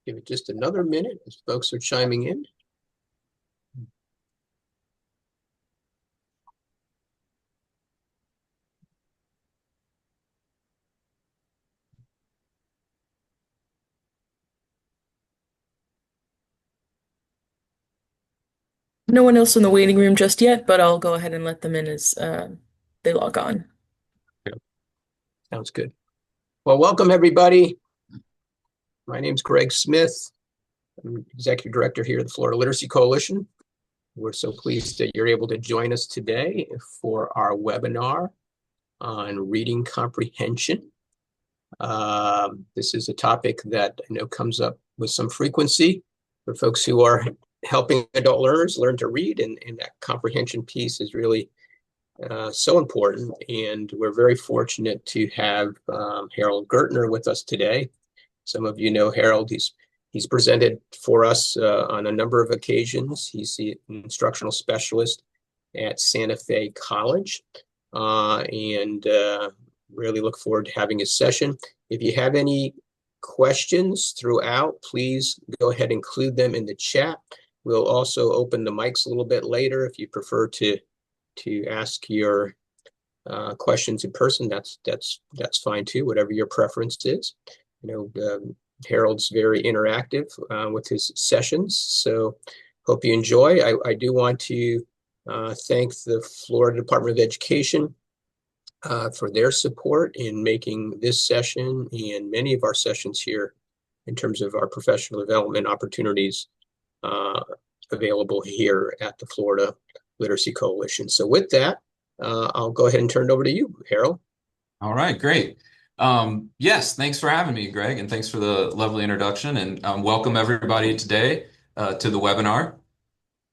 Give it just another minute as folks are chiming in. No one else in the waiting room just yet, but I'll go ahead and let them in as they log on. Yeah, sounds good. Well, welcome everybody. My name's Greg Smith. I'm Executive Director here at the Florida Literacy Coalition. We're so pleased that you're able to join us today for our webinar on reading comprehension. This is a topic that I know comes up with some frequency for folks who are helping adult learners learn to read, and that comprehension piece is really so important. And we're very fortunate to have Harold Gertner with us today. Some of you know Harold. He's presented for us on a number of occasions. He's the instructional specialist at Santa Fe College, and really look forward to having his session. If you have any questions throughout, please go ahead and include them in the chat. We'll also open the mics a little bit later if you prefer to ask your questions in person. That's fine too, whatever your preference is. You know, Harold's very interactive with his sessions, so hope you enjoy. I do want to thank the Florida Department of Education for their support in making this session and many of our sessions here in terms of our professional development opportunities available here at the Florida Literacy Coalition. So with that, I'll go ahead and turn it over to you, Harold. All right, great. Yes, thanks for having me, Greg, and thanks for the lovely introduction. And welcome everybody today to the webinar,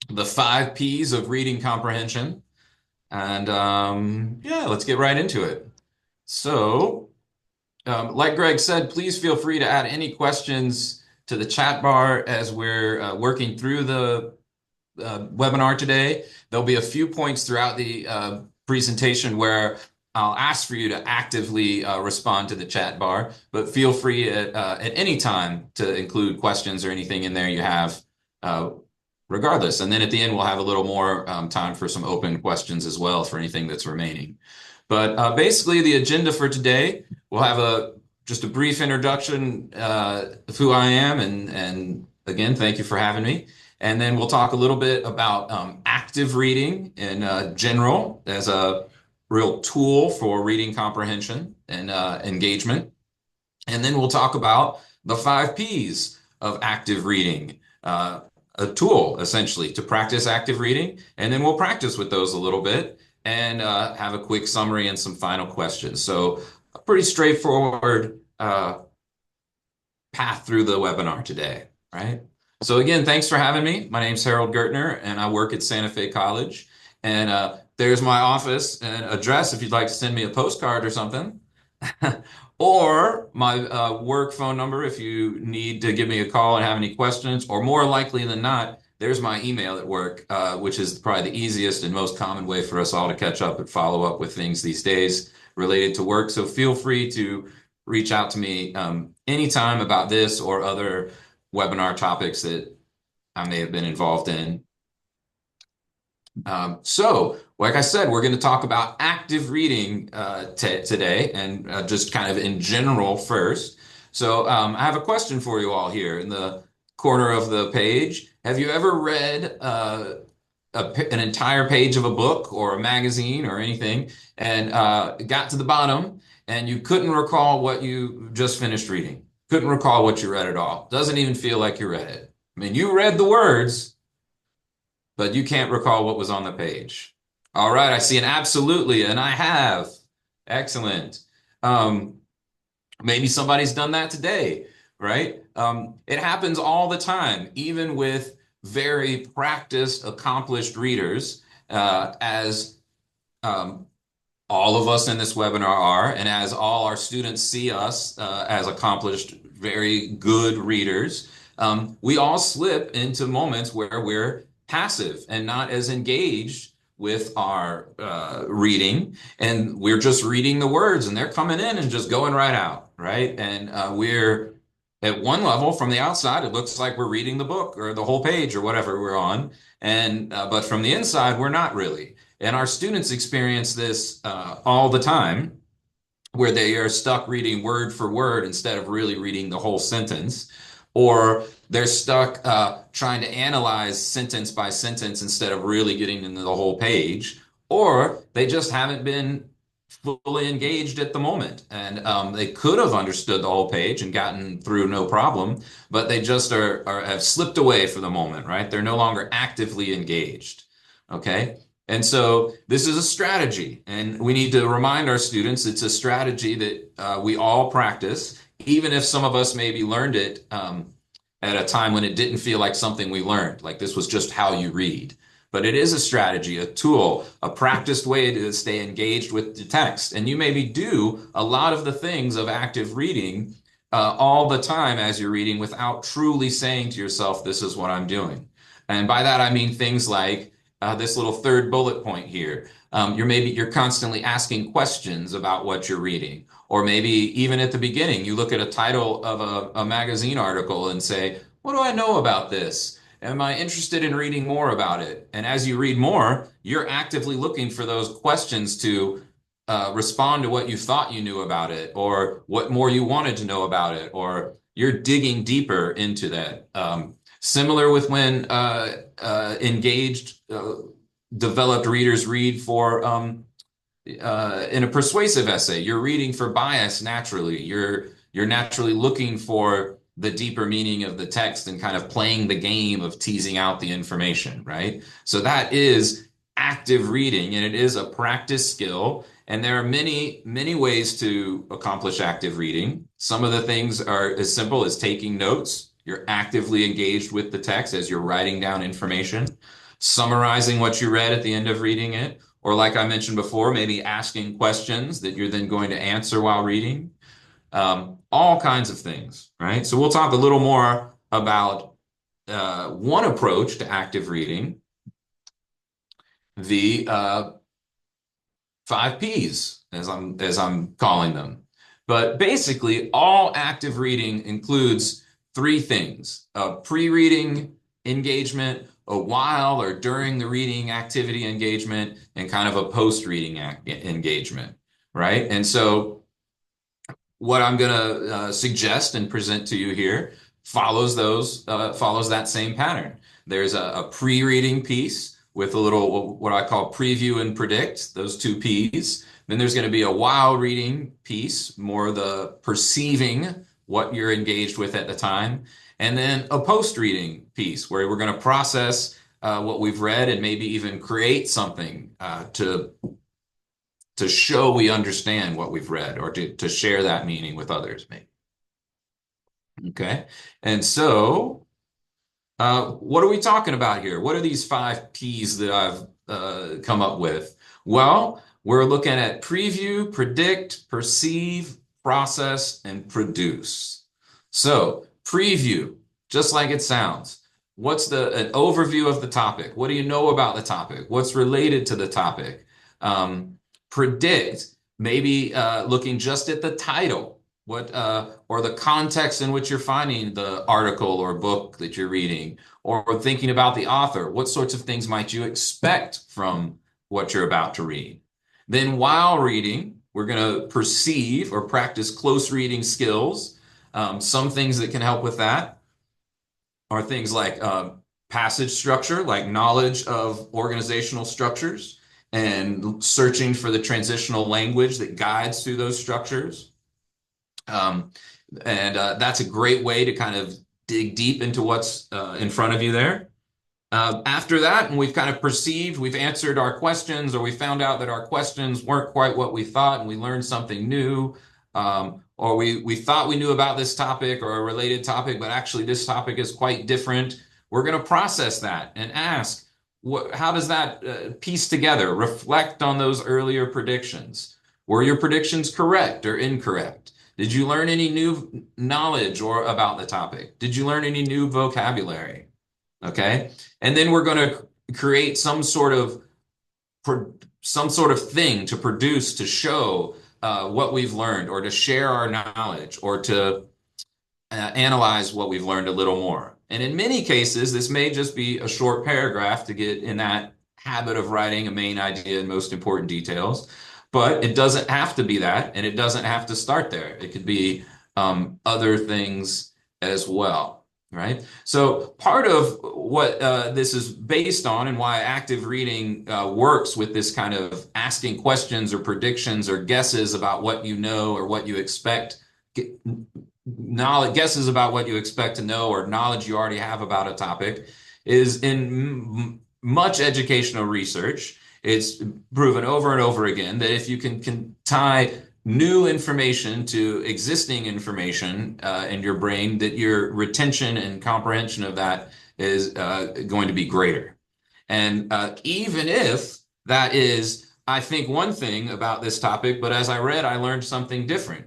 The 5 Ps of Reading Comprehension. And yeah, let's get right into it. So, like Greg said, please feel free to add any questions to the chat bar as we're working through the webinar today. There'll be a few points throughout the presentation where I'll ask for you to actively respond to the chat bar, but feel free at any time to include questions or anything in there you have regardless. And then at the end, we'll have a little more time for some open questions as well for anything that's remaining. But basically, the agenda for today, we'll have just a brief introduction of who I am, and again, thank you for having me. And then we'll talk a little bit about active reading in general as a real tool for reading comprehension and engagement. And then we'll talk about the 5 Ps of active reading, a tool essentially to practice active reading. And then we'll practice with those a little bit and have a quick summary and some final questions. So a pretty straightforward path through the webinar today, right? So again, thanks for having me. My name's Harold Gertner, and I work at Santa Fe College. And there's my office and address if you'd like to send me a postcard or something. Or my work phone number if you need to give me a call and have any questions. Or more likely than not, there's my email at work, which is probably the easiest and most common way for us all to catch up and follow up with things these days related to work. So feel free to reach out to me anytime about this or other webinar topics that I may have been involved in. So, like I said, we're going to talk about active reading today, and just kind of in general first. So I have a question for you all here in the corner of the page. Have you ever read an entire page of a book or a magazine or anything and got to the bottom and you couldn't recall what you just finished reading? Couldn't recall what you read at all. Doesn't even feel like you read it. I mean, you read the words, but you can't recall what was on the page. All right, I see an absolutely, and I have. Excellent. Maybe somebody's done that today, right? It happens all the time, even with very practiced, accomplished readers, as all of us in this webinar are, and as all our students see us as accomplished, very good readers. We all slip into moments where we're passive and not as engaged with our reading, and we're just reading the words and they're coming in and just going right out, right? And we're at one level, from the outside, it looks like we're reading the book or the whole page or whatever we're on. And but from the inside, we're not really. And our students experience this all the time, where they are stuck reading word for word instead of really reading the whole sentence, or they're stuck trying to analyze sentence by sentence instead of really getting into the whole page, or they just haven't been fully engaged at the moment, and they could have understood the whole page and gotten through no problem, but they just have slipped away for the moment, right? They're no longer actively engaged. Okay. And so this is a strategy, and we need to remind our students it's a strategy that we all practice, even if some of us maybe learned it at a time when it didn't feel like something we learned, like this was just how you read. But it is a strategy, a tool, a practiced way to stay engaged with the text. And you maybe do a lot of the things of active reading all the time as you're reading without truly saying to yourself, this is what I'm doing. And by that, I mean things like this little third bullet point here. You're constantly asking questions about what you're reading. Or maybe even at the beginning, you look at a title of a magazine article and say, what do I know about this? Am I interested in reading more about it? And as you read more, you're actively looking for those questions to respond to what you thought you knew about it, or what more you wanted to know about it, or you're digging deeper into that. Similar with when engaged, developed readers read for in a persuasive essay. You're reading for bias naturally. You're naturally looking for the deeper meaning of the text and kind of playing the game of teasing out the information, right? So that is active reading, and it is a practice skill. And there are many, many ways to accomplish active reading. Some of the things are as simple as taking notes. You're actively engaged with the text as you're writing down information, summarizing what you read at the end of reading it, or like I mentioned before, maybe asking questions that you're then going to answer while reading. All kinds of things, right? So we'll talk a little more about one approach to active reading, the 5 Ps, as I'm calling them. But basically, all active reading includes 3 things: pre-reading engagement, a while or during the reading activity engagement, and kind of a post-reading engagement, right? And so what I'm going to suggest and present to you here follows that same pattern. There's a pre-reading piece with a little what I call preview and predict, those 2 Ps. Then there's going to be a while reading piece, more the perceiving what you're engaged with at the time. And then a post-reading piece where we're going to process what we've read and maybe even create something to show we understand what we've read, or to share that meaning with others, maybe. Okay. And so what are we talking about here? What are these 5 Ps that I've come up with? Well, we're looking at preview, predict, perceive, process, and produce. So preview, just like it sounds. What's an overview of the topic? What do you know about the topic? What's related to the topic? Predict, maybe looking just at the title, or the context in which you're finding the article or book that you're reading, or thinking about the author. What sorts of things might you expect from what you're about to read? Then while reading, we're going to perceive or practice close reading skills. Some things that can help with that are things like passage structure, like knowledge of organizational structures, and searching for the transitional language that guides through those structures. And that's a great way to kind of dig deep into what's in front of you there. After that, and we've kind of perceived, we've answered our questions, or we found out that our questions weren't quite what we thought, and we learned something new, or we thought we knew about this topic or a related topic, but actually this topic is quite different. We're going to process that and ask, how does that piece together? Reflect on those earlier predictions. Were your predictions correct or incorrect? Did you learn any new knowledge about the topic? Did you learn any new vocabulary? Okay. And then we're going to create some sort of thing to produce, to show what we've learned, or to share our knowledge, or to analyze what we've learned a little more. And in many cases, this may just be a short paragraph to get in that habit of writing a main idea and most important details. But it doesn't have to be that, and it doesn't have to start there. It could be other things as well, right? So part of what this is based on and why active reading works with this kind of asking questions or predictions or guesses about what you know or what you expect, knowledge, guesses about what you expect to know or knowledge you already have about a topic, is in much educational research. It's proven over and over again that if you can tie new information to existing information in your brain, that your retention and comprehension of that is going to be greater. And even if that is, I think, one thing about this topic, but as I read, I learned something different.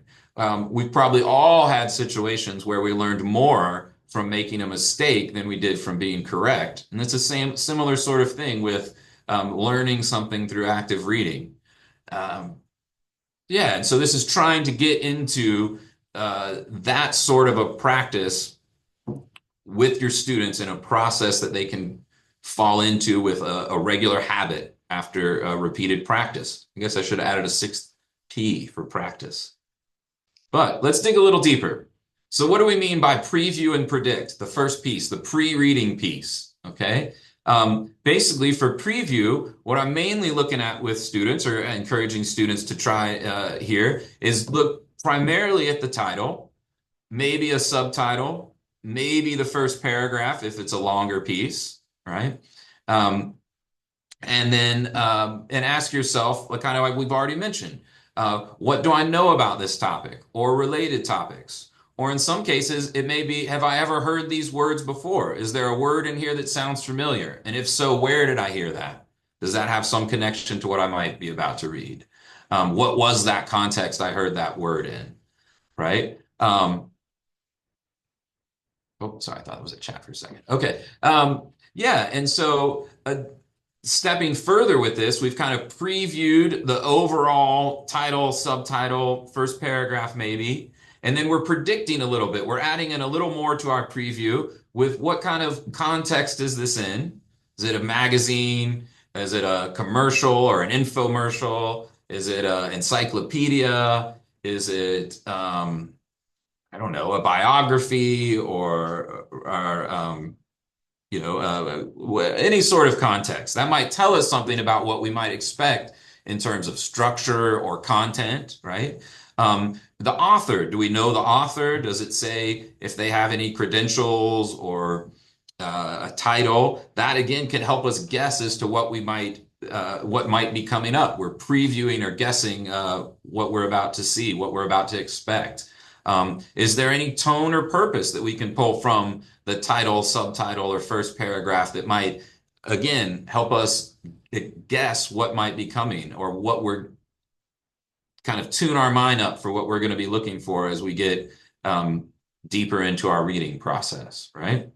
We've probably all had situations where we learned more from making a mistake than we did from being correct. And it's the similar sort of thing with learning something through active reading. Yeah, and so this is trying to get into that sort of a practice with your students in a process that they can fall into with a regular habit after repeated practice. I guess I should have added a sixth P for practice. But let's dig a little deeper. So what do we mean by preview and predict? The first piece, the pre-reading piece, okay? Basically for preview, what I'm mainly looking at with students or encouraging students to try here is look primarily at the title, maybe a subtitle, maybe the first paragraph if it's a longer piece, right? And then and ask yourself, kind of like we've already mentioned, what do I know about this topic or related topics? Or in some cases, it may be, have I ever heard these words before? Is there a word in here that sounds familiar? And if so, where did I hear that? Does that have some connection to what I might be about to read? What was that context I heard that word in, right? Oh, sorry, I thought it was a chat for a second. Okay. Yeah, and so stepping further with this, we've kind of previewed the overall title, subtitle, first paragraph maybe, and then we're predicting a little bit. We're adding in a little more to our preview with what kind of context is this in? Is it a magazine? Is it a commercial or an infomercial? Is it an encyclopedia? Is it, I don't know, a biography or any sort of context that might tell us something about what we might expect in terms of structure or content, right? The author, do we know the author? Does it say if they have any credentials or a title? That again can help us guess as to what might be coming up. We're previewing or guessing what we're about to see, what we're about to expect. Is there any tone or purpose that we can pull from the title, subtitle, or first paragraph that might, again, help us guess what might be coming or what we're kind of tune our mind up for what we're going to be looking for as we get deeper into our reading process, right?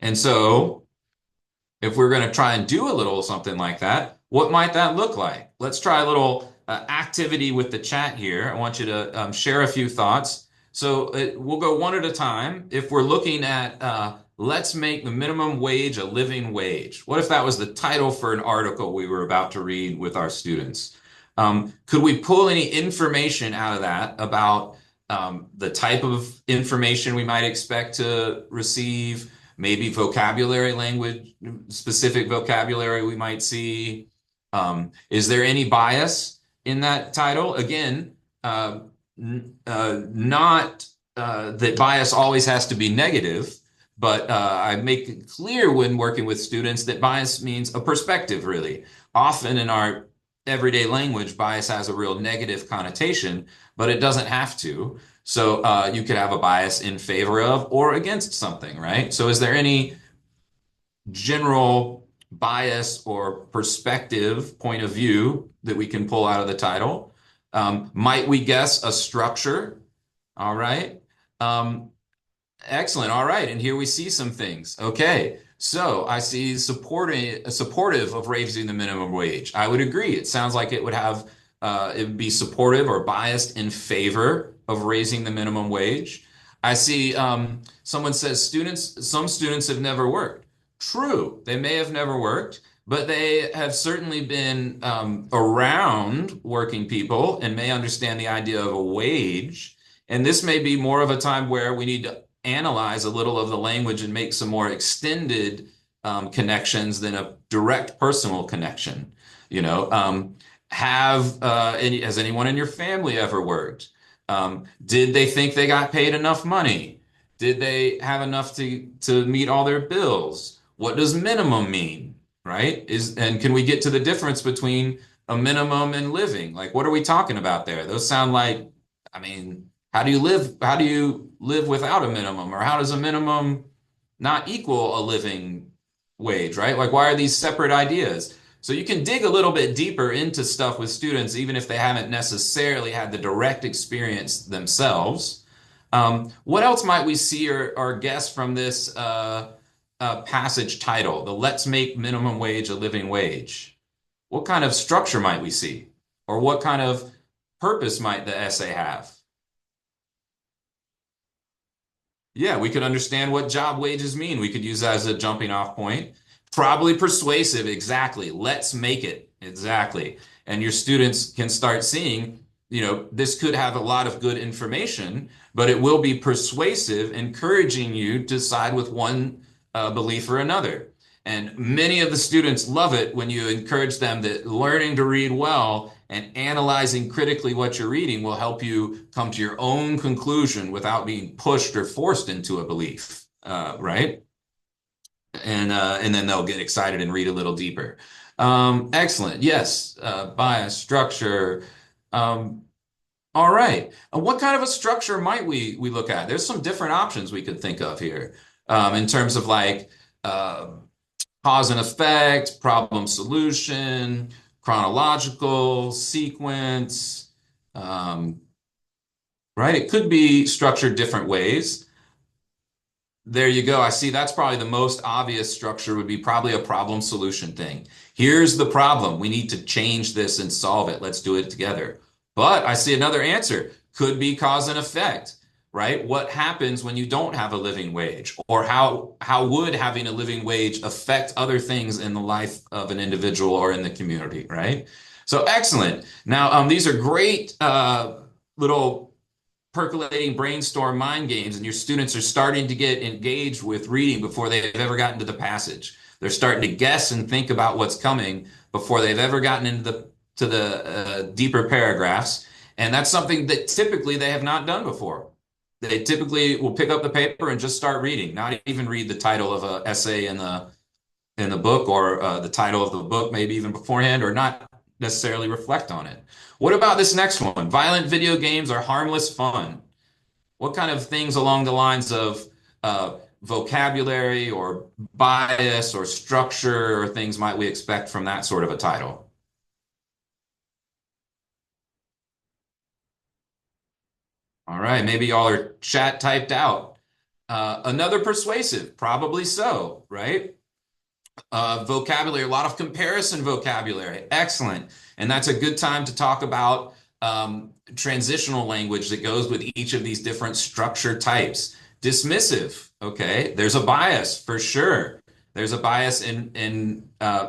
And so if we're going to try and do a little something like that, what might that look like? Let's try a little activity with the chat here. I want you to share a few thoughts. So we'll go one at a time. If we're looking at let's make the minimum wage a living wage. What if that was the title for an article we were about to read with our students? Could we pull any information out of that about the type of information we might expect to receive? Maybe vocabulary, language, specific vocabulary we might see. Is there any bias in that title? Again, not that bias always has to be negative, but I make it clear when working with students that bias means a perspective, really. Often in our everyday language, bias has a real negative connotation, but it doesn't have to. So you could have a bias in favor of or against something, right? So is there any general bias or perspective, point of view that we can pull out of the title? Might we guess a structure? All right. Excellent. All right. And here we see some things. Okay. So I see supportive of raising the minimum wage. I would agree. It sounds like it would be supportive or biased in favor of raising the minimum wage. I see someone says some students have never worked. True, they may have never worked, but they have certainly been around working people and may understand the idea of a wage. And this may be more of a time where we need to analyze a little of the language and make some more extended connections than a direct personal connection. You know, has anyone in your family ever worked? Did they think they got paid enough money? Did they have enough to meet all their bills? What does minimum mean, right? And can we get to the difference between a minimum and living? Like, what are we talking about there? Those sound like, I mean, how do you live? How do you live without a minimum? Or how does a minimum not equal a living wage, right? Like, why are these separate ideas? So you can dig a little bit deeper into stuff with students, even if they haven't necessarily had the direct experience themselves. What else might we see or guess from this passage title, the Let's Make Minimum Wage a Living Wage? What kind of structure might we see? Or what kind of purpose might the essay have? Yeah, we could understand what job wages mean. We could use that as a jumping off point. Probably persuasive, exactly. Let's make it, exactly. And your students can start seeing, this could have a lot of good information, but it will be persuasive, encouraging you to side with one belief or another. And many of the students love it when you encourage them that learning to read well and analyzing critically what you're reading will help you come to your own conclusion without being pushed or forced into a belief, right? And then they'll get excited and read a little deeper. Excellent. Yes, bias, structure. All right. What kind of a structure might we look at? There's some different options we could think of here in terms of like cause and effect, problem solution, chronological, sequence, right? It could be structured different ways. There you go. I see that's probably the most obvious structure would be probably a problem solution thing. Here's the problem. We need to change this and solve it. Let's do it together. But I see another answer. Could be cause and effect, right? What happens when you don't have a living wage? Or how would having a living wage affect other things in the life of an individual or in the community, right? So excellent. Now, these are great little percolating brainstorm mind games, and your students are starting to get engaged with reading before they've ever gotten to the passage. They're starting to guess and think about what's coming before they've ever gotten into the deeper paragraphs. And that's something that typically they have not done before. They typically will pick up the paper and just start reading, not even read the title of an essay in the book or the title of the book, maybe even beforehand, or not necessarily reflect on it. What about this next one? Violent video games are harmless fun. What kind of things along the lines of vocabulary or bias or structure or things might we expect from that sort of a title? All right, maybe y'all are chat typed out. Another persuasive, probably so, right? Vocabulary, a lot of comparison vocabulary. Excellent. And that's a good time to talk about transitional language that goes with each of these different structure types. Dismissive, okay? There's a bias for sure. There's a bias in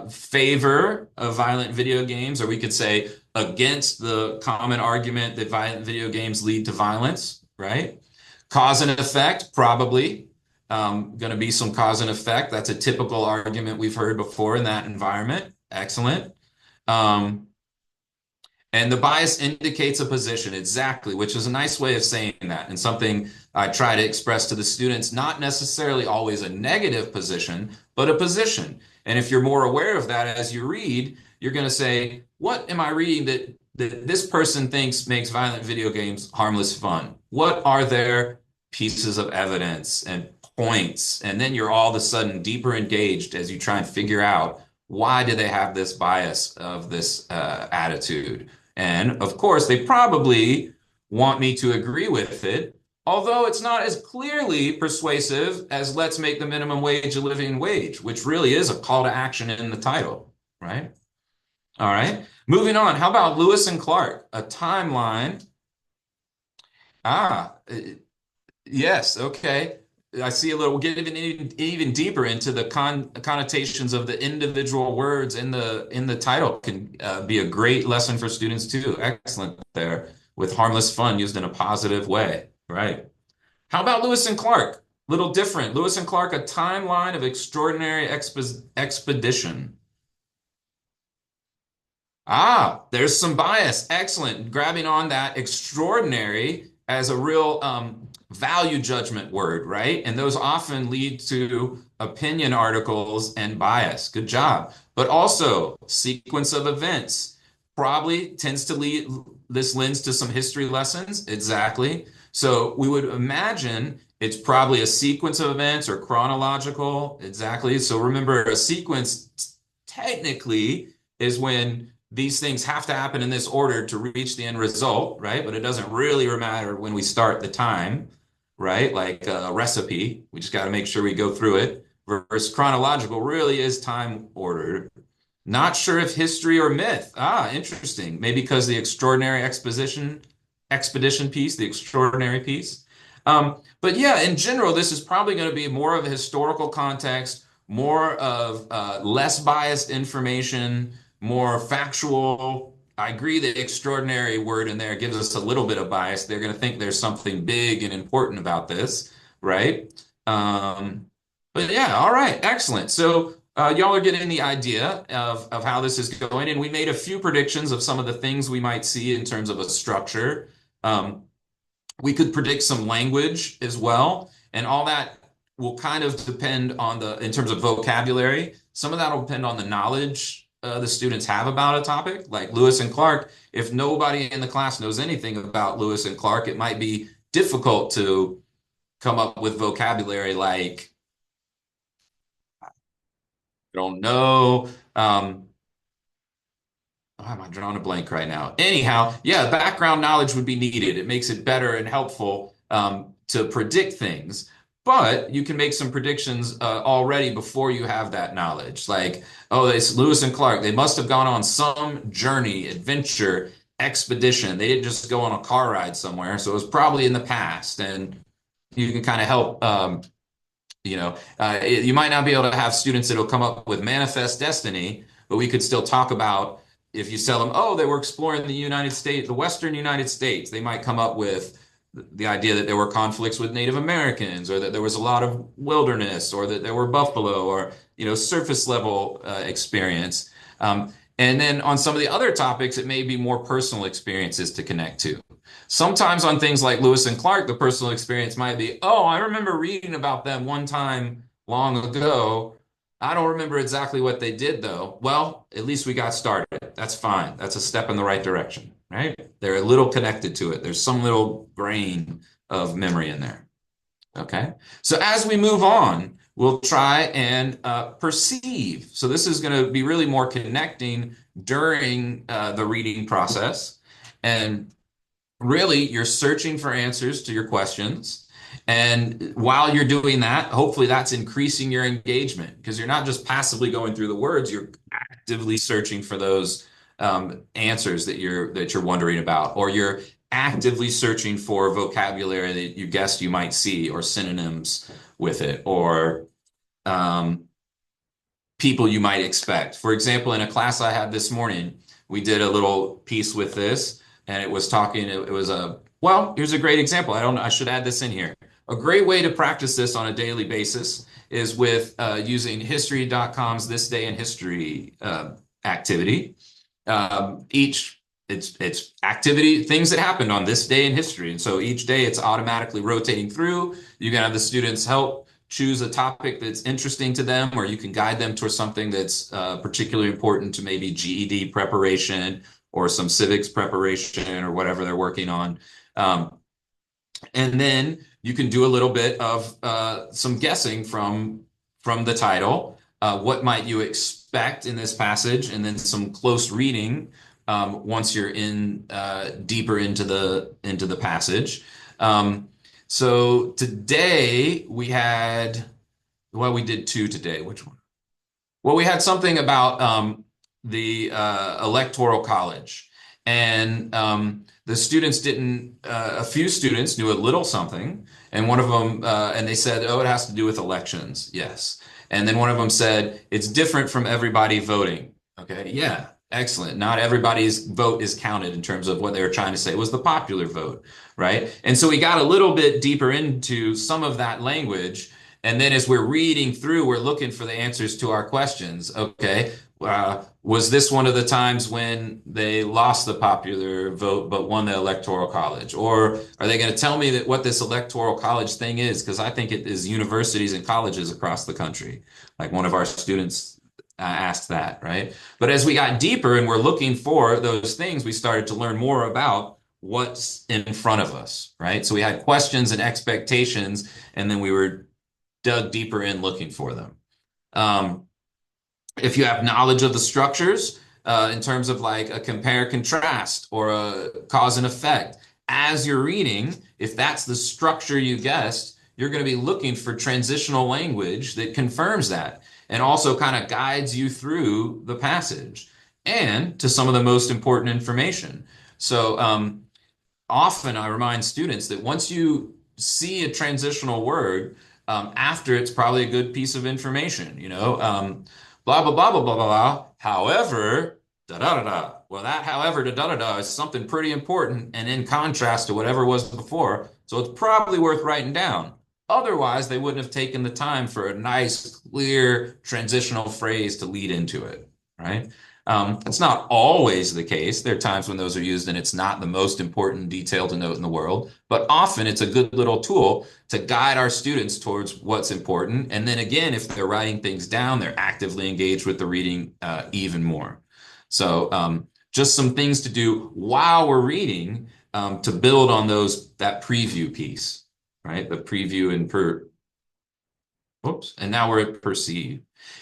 favor of violent video games, or we could say against the common argument that violent video games lead to violence, right? Cause and effect, probably. Going to be some cause and effect. That's a typical argument we've heard before in that environment. Excellent. And the bias indicates a position, exactly, which is a nice way of saying that, and something I try to express to the students, not necessarily always a negative position, but a position. And if you're more aware of that as you read, you're going to say, what am I reading that this person thinks makes violent video games harmless fun? What are their pieces of evidence and points? And then you're all of a sudden deeper engaged as you try and figure out why do they have this bias of this attitude? And of course, they probably want me to agree with it, although it's not as clearly persuasive as let's make the minimum wage a living wage, which really is a call to action in the title, right? All right, moving on. How about Lewis and Clark? A timeline. Yes, okay. I see a little, we'll get even deeper into the connotations of the individual words in the title can be a great lesson for students too. Excellent there with harmless fun used in a positive way. Right. How about Lewis and Clark? Little different. Lewis and Clark, a timeline of extraordinary expedition. Ah, there's some bias. Excellent. Grabbing on that extraordinary as a real value judgment word, right? And those often lead to opinion articles and bias. Good job. But also, sequence of events probably tends to lead, this lends to some history lessons. Exactly. So we would imagine it's probably a sequence of events or chronological. Exactly. So remember, a sequence technically is when these things have to happen in this order to reach the end result, right? But it doesn't really matter when we start the time, right? Like a recipe, we just got to make sure we go through it. Versus chronological really is time ordered. Not sure if history or myth. Ah, interesting. Maybe because the extraordinary expedition piece, the extraordinary piece. But yeah, in general, this is probably going to be more of a historical context, more of less biased information, more factual. I agree the extraordinary word in there gives us a little bit of bias. They're going to think there's something big and important about this, right? But yeah, all right, excellent. So y'all are getting the idea of how this is going, and we made a few predictions of some of the things we might see in terms of a structure. Um, we could predict some language as well, and all that will kind of depend on in terms of vocabulary. Some of that will depend on the knowledge the students have about a topic, like Lewis and Clark. If nobody in the class knows anything about Lewis and Clark, it might be difficult to come up with vocabulary like, I don't know, why am I drawing a blank right now? Anyhow, yeah, background knowledge would be needed. It makes it better and helpful to predict things, but you can make some predictions already before you have that knowledge. Like, oh, it's Lewis and Clark. They must have gone on some journey, adventure, expedition. They didn't just go on a car ride somewhere. So it was probably in the past. And you can kind of help you might not be able to have students that'll come up with manifest destiny, but we could still talk about if you tell them, oh, they were exploring the United States, the Western United States, they might come up with the idea that there were conflicts with Native Americans, or that there was a lot of wilderness, or that there were buffalo, or surface level experience. And then on some of the other topics, it may be more personal experiences to connect to. Sometimes on things like Lewis and Clark, the personal experience might be, oh, I remember reading about them one time long ago. I don't remember exactly what they did though. Well, at least we got started. That's fine. That's a step in the right direction, right? They're a little connected to it. There's some little grain of memory in there. Okay. So as we move on, we'll try and perceive. So this is going to be really more connecting during the reading process. And really, you're searching for answers to your questions. And while you're doing that, hopefully that's increasing your engagement because you're not just passively going through the words, you're actively searching for those answers that you're wondering about, or you're actively searching for vocabulary that you guessed you might see, or synonyms with it, or um, people you might expect. For example, in a class I had this morning, we did a little piece with this, and it was talking, it was well, here's a great example. I should add this in here. A great way to practice this on a daily basis is with using history.com's This Day in History activity. It's activity, things that happened on this day in history. And so each day it's automatically rotating through. You can have the students help choose a topic that's interesting to them, or you can guide them towards something that's particularly important to maybe GED preparation or some civics preparation or whatever they're working on. And then you can do a little bit of some guessing from the title. What might you expect in this passage? And then some close reading once you're in deeper into the passage. So today we had, well, we did two today. Which one? Well, we had something about the Electoral College. And the students didn't, a few students knew a little something, and one of them, and they said, oh, it has to do with elections. Yes. And then one of them said, it's different from everybody voting. Okay, yeah, excellent. Not everybody's vote is counted in terms of what they were trying to say was the popular vote, right? And so we got a little bit deeper into some of that language. And then as we're reading through, we're looking for the answers to our questions. Okay, was this one of the times when they lost the popular vote but won the electoral college? Or are they going to tell me that what this electoral college thing is? Because I think it is universities and colleges across the country. Like one of our students asked that, right? But as we got deeper and we're looking for those things, we started to learn more about what's in front of us, right? So we had questions and expectations, and then we were dug deeper in looking for them. If you have knowledge of the structures, in terms of like a compare contrast or a cause and effect, as you're reading, if that's the structure you guessed, you're going to be looking for transitional language that confirms that and also kind of guides you through the passage and to some of the most important information. So often I remind students that once you see a transitional word, after it's probably a good piece of information, blah, blah, blah, blah, blah, blah, blah. However, da, da, da, da. Well, that however, da, da, da, da is something pretty important and in contrast to whatever was before. So it's probably worth writing down. Otherwise, they wouldn't have taken the time for a nice, clear transitional phrase to lead into it, right? That's not always the case. There are times when those are used and it's not the most important detail to note in the world, but often it's a good little tool to guide our students towards what's important. And then again, if they're writing things down, they're actively engaged with the reading even more. So just some things to do while we're reading to build on that preview piece, right? The preview and and now we're at perceive.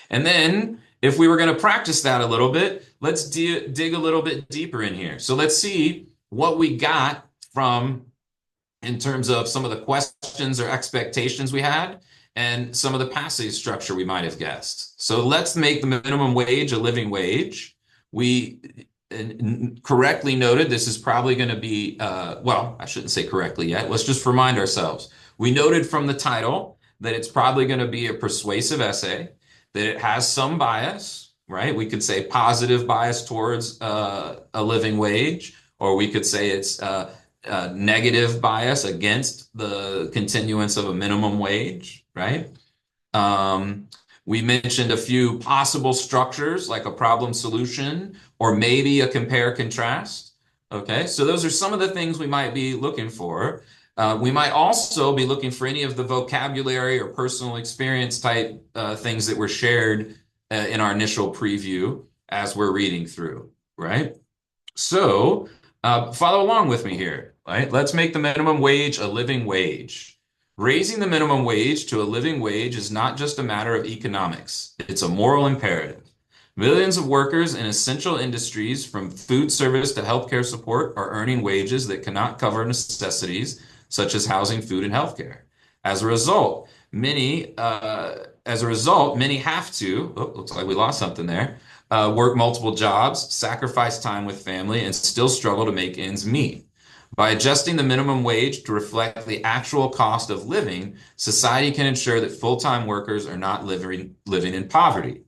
And then if we were going to practice that a little bit, let's dig a little bit deeper in here. So let's see what we got from in terms of some of the questions or expectations we had and some of the passage structure we might have guessed. So let's make the minimum wage a living wage. We correctly noted this is probably going to be, well, I shouldn't say correctly yet. Let's just remind ourselves. We noted from the title that it's probably going to be a persuasive essay, that it has some bias, right? We could say positive bias towards a living wage, or we could say it's negative bias against the continuance of a minimum wage, right? We mentioned a few possible structures like a problem solution or maybe a compare contrast. Okay, so those are some of the things we might be looking for. We might also be looking for any of the vocabulary or personal experience type things that were shared in our initial preview as we're reading through, right? So follow along with me here, right? Let's make the minimum wage a living wage. Raising the minimum wage to a living wage is not just a matter of economics. It's a moral imperative. Millions of workers in essential industries, from food service to healthcare support, are earning wages that cannot cover necessities such as housing, food, and healthcare. As a result, many have to, looks like we lost something there, work multiple jobs, sacrifice time with family, and still struggle to make ends meet. By adjusting the minimum wage to reflect the actual cost of living, society can ensure that full-time workers are not living in poverty.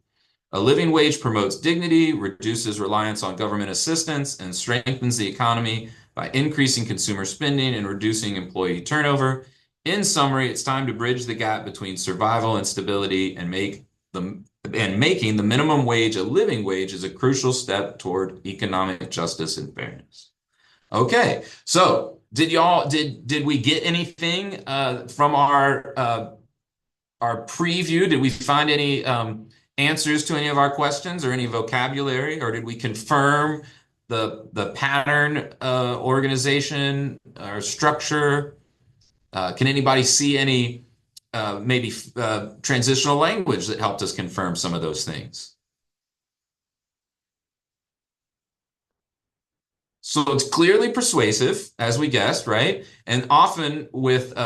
A living wage promotes dignity, reduces reliance on government assistance, and strengthens the economy by increasing consumer spending and reducing employee turnover. In summary, it's time to bridge the gap between survival and stability and making the minimum wage a living wage is a crucial step toward economic justice and fairness. Okay, so did we get anything from our preview? Did we find any answers to any of our questions or any vocabulary, or did we confirm the pattern organization or structure? Can anybody see any maybe transitional language that helped us confirm some of those things? So it's clearly persuasive, as we guessed, right? And often with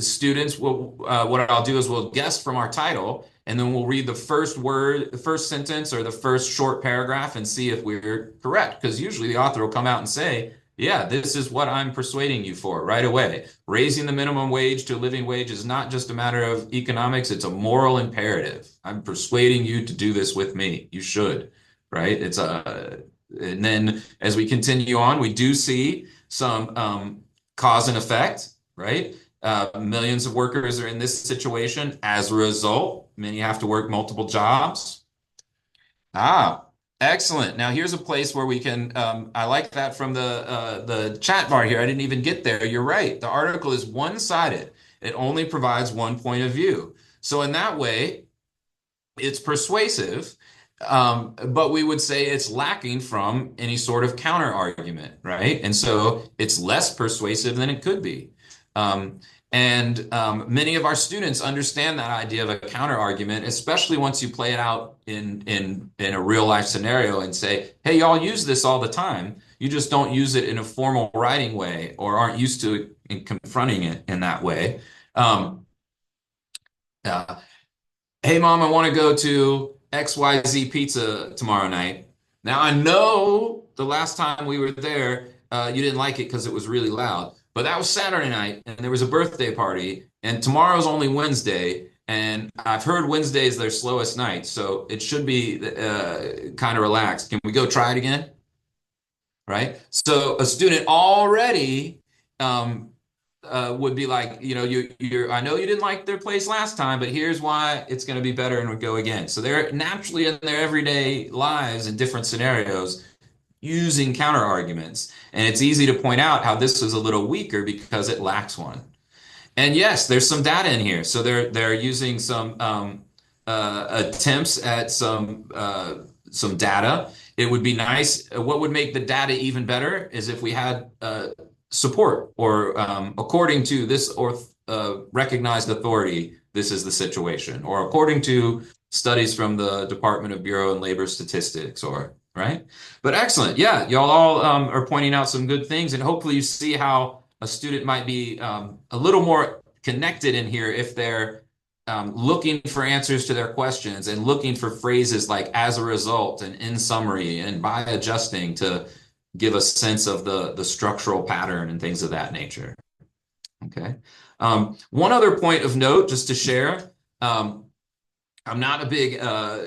students, what I'll do is we'll guess from our title, and then we'll read the first word, the first sentence, or the first short paragraph and see if we're correct. Because usually the author will come out and say, yeah, this is what I'm persuading you for right away. Raising the minimum wage to a living wage is not just a matter of economics, it's a moral imperative. I'm persuading you to do this with me. You should, right? And then as we continue on, we do see some cause and effect, right? Millions of workers are in this situation. As a result, many have to work multiple jobs. Excellent. Now here's a place where we can, I like that from the chat bar here. I didn't even get there. You're right. The article is one-sided. It only provides one point of view. So in that way, it's persuasive, but we would say it's lacking from any sort of counter argument, right? And so it's less persuasive than it could be. Many of our students understand that idea of a counter argument, especially once you play it out in a real life scenario and say, hey, y'all use this all the time. You just don't use it in a formal writing way or aren't used to it in confronting it in that way. Hey, Mom, I want to go to XYZ Pizza tomorrow night. Now, I know the last time we were there, you didn't like it because it was really loud. But that was Saturday night, and there was a birthday party, and tomorrow's only Wednesday, and I've heard Wednesday is their slowest night, so it should be kind of relaxed. Can we go try it again? Right? So a student already would be like, you know, I know you didn't like their place last time, but here's why it's going to be better and would go again. So they're naturally in their everyday lives in different scenarios using counter arguments. And it's easy to point out how this is a little weaker because it lacks one. And yes, there's some data in here. So they're using some attempts at some data. It would be nice. What would make the data even better is if we had support or according to this or recognized authority, this is the situation, or according to studies from the Department of Bureau and Labor Statistics, or right? But excellent. Yeah, y'all all are pointing out some good things, and hopefully you see how a student might be a little more connected in here if they're looking for answers to their questions and looking for phrases like as a result and in summary and by adjusting to give a sense of the structural pattern and things of that nature. Okay. One other point of note, just to share, I'm not a big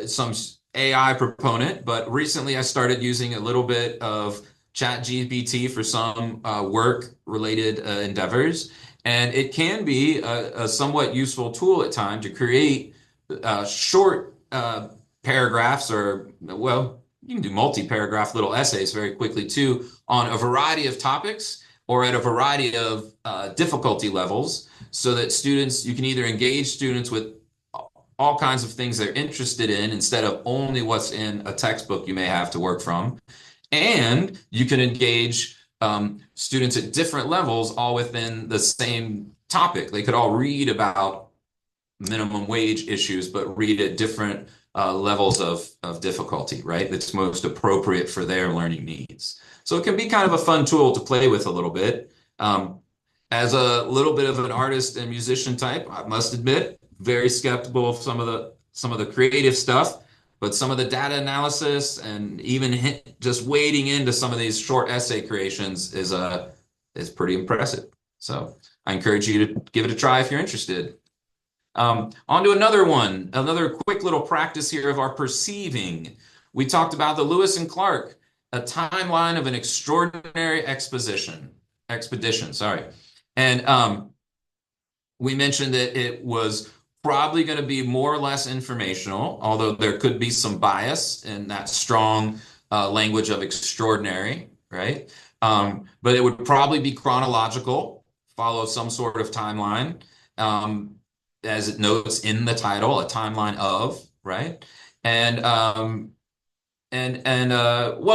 some AI proponent, but recently I started using a little bit of ChatGPT for some work-related endeavors, and it can be a somewhat useful tool at times to create short paragraphs, or, well, you can do multi-paragraph little essays very quickly too on a variety of topics or at a variety of difficulty levels, so that you can either engage students with all kinds of things they're interested in instead of only what's in a textbook you may have to work from. And you can engage students at different levels all within the same topic. They could all read about minimum wage issues, but read at different levels of difficulty, right? That's most appropriate for their learning needs. So it can be kind of a fun tool to play with a little bit. As a little bit of an artist and musician type, I must admit, very skeptical of some of the creative stuff, but some of the data analysis and even just wading into some of these short essay creations is pretty impressive. So I encourage you to give it a try if you're interested. On to another one, another quick little practice here of our perceiving. We talked about the Lewis and Clark, a timeline of an extraordinary expedition, sorry. And we mentioned that it was probably going to be more or less informational, although there could be some bias in that strong language of extraordinary, right? But it would probably be chronological, follow some sort of timeline, as it notes in the title, a timeline of, right? And well,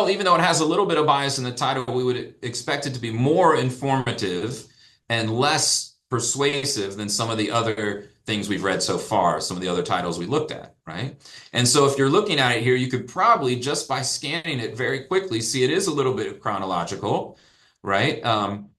even though it has a little bit of bias in the title, we would expect it to be more informative and less persuasive than some of the other things we've read so far, some of the other titles we looked at, right? And so if you're looking at it here, you could probably, just by scanning it very quickly, see it is a little bit chronological, right?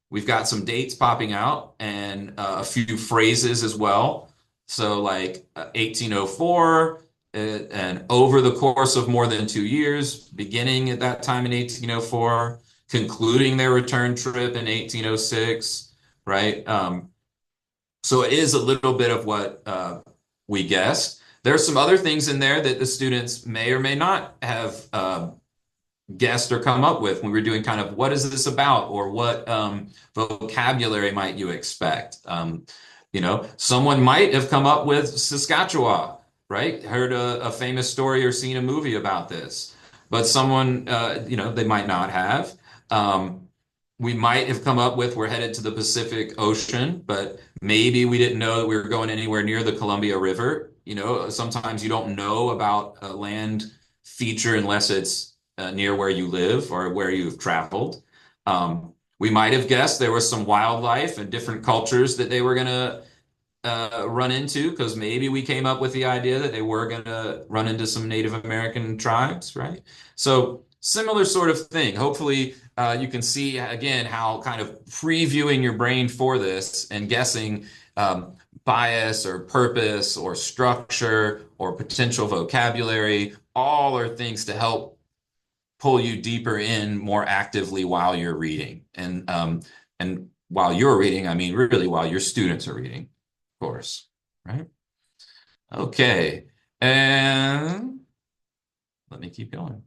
We've got some dates popping out and a few phrases as well. So like 1804, and over the course of more than 2 years, beginning at that time in 1804, concluding their return trip in 1806, right? So it is a little bit of what we guessed. There are some other things in there that the students may or may not have guessed or come up with when we were doing kind of what is this about, or what vocabulary might you expect. Someone might have come up with Saskatchewan, right? Heard a famous story or seen a movie about this, but someone, they might not have. We might have come up with we're headed to the Pacific Ocean, but maybe we didn't know that we were going anywhere near the Columbia River. Sometimes you don't know about a land feature unless it's near where you live or where you've traveled. We might have guessed there was some wildlife and different cultures that they were going to run into, because maybe we came up with the idea that they were going to run into some Native American tribes, right? So similar sort of thing. Hopefully, you can see again how kind of previewing your brain for this and guessing bias or purpose or structure or potential vocabulary, all are things to help pull you deeper in more actively while you're reading. And while you're reading, I mean really while your students are reading, of course, right? Okay, and let me keep going.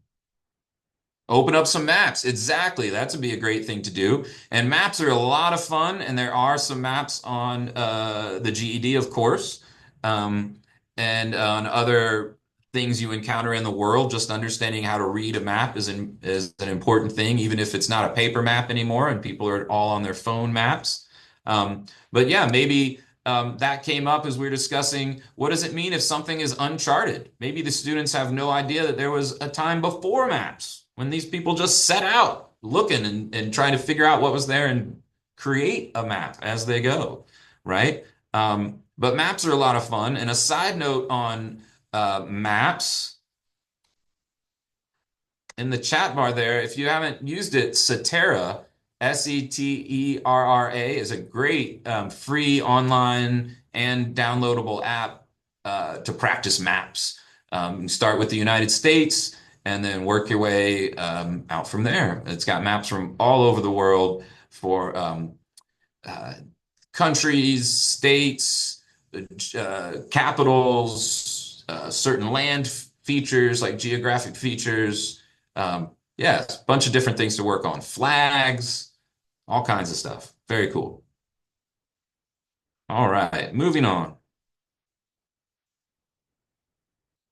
Open up some maps. Exactly. That would be a great thing to do. And maps are a lot of fun, and there are some maps on the GED, of course, and on other things you encounter in the world. Just understanding how to read a map is an important thing, even if it's not a paper map anymore and people are all on their phone maps. But yeah, maybe that came up as we were discussing what does it mean if something is uncharted? Maybe the students have no idea that there was a time before maps when these people just set out looking and trying to figure out what was there and create a map as they go, right? But maps are a lot of fun. And a side note on maps, in the chat bar there, if you haven't used it, Cetera, Setera, is a great free online and downloadable app to practice maps. Start with the United States and then work your way out from there. It's got maps from all over the world for countries, states, capitals, certain land features like geographic features. Yeah, a bunch of different things to work on. Flags, all kinds of stuff. Very cool. All right, moving on.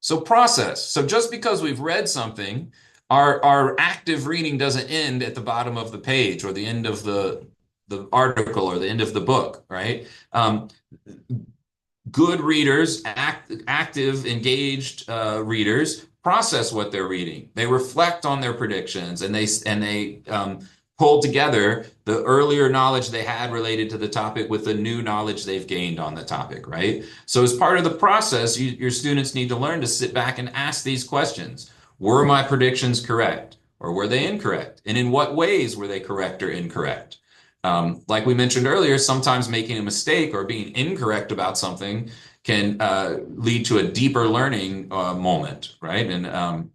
So process. So just because we've read something, our active reading doesn't end at the bottom of the page or the end of the article or the end of the book, right? Good readers, active, engaged readers process what they're reading. They reflect on their predictions and they pull together the earlier knowledge they had related to the topic with the new knowledge they've gained on the topic, right? So as part of the process, your students need to learn to sit back and ask these questions. Were my predictions correct, or were they incorrect? And in what ways were they correct or incorrect? Like we mentioned earlier, sometimes making a mistake or being incorrect about something can lead to a deeper learning moment, right? And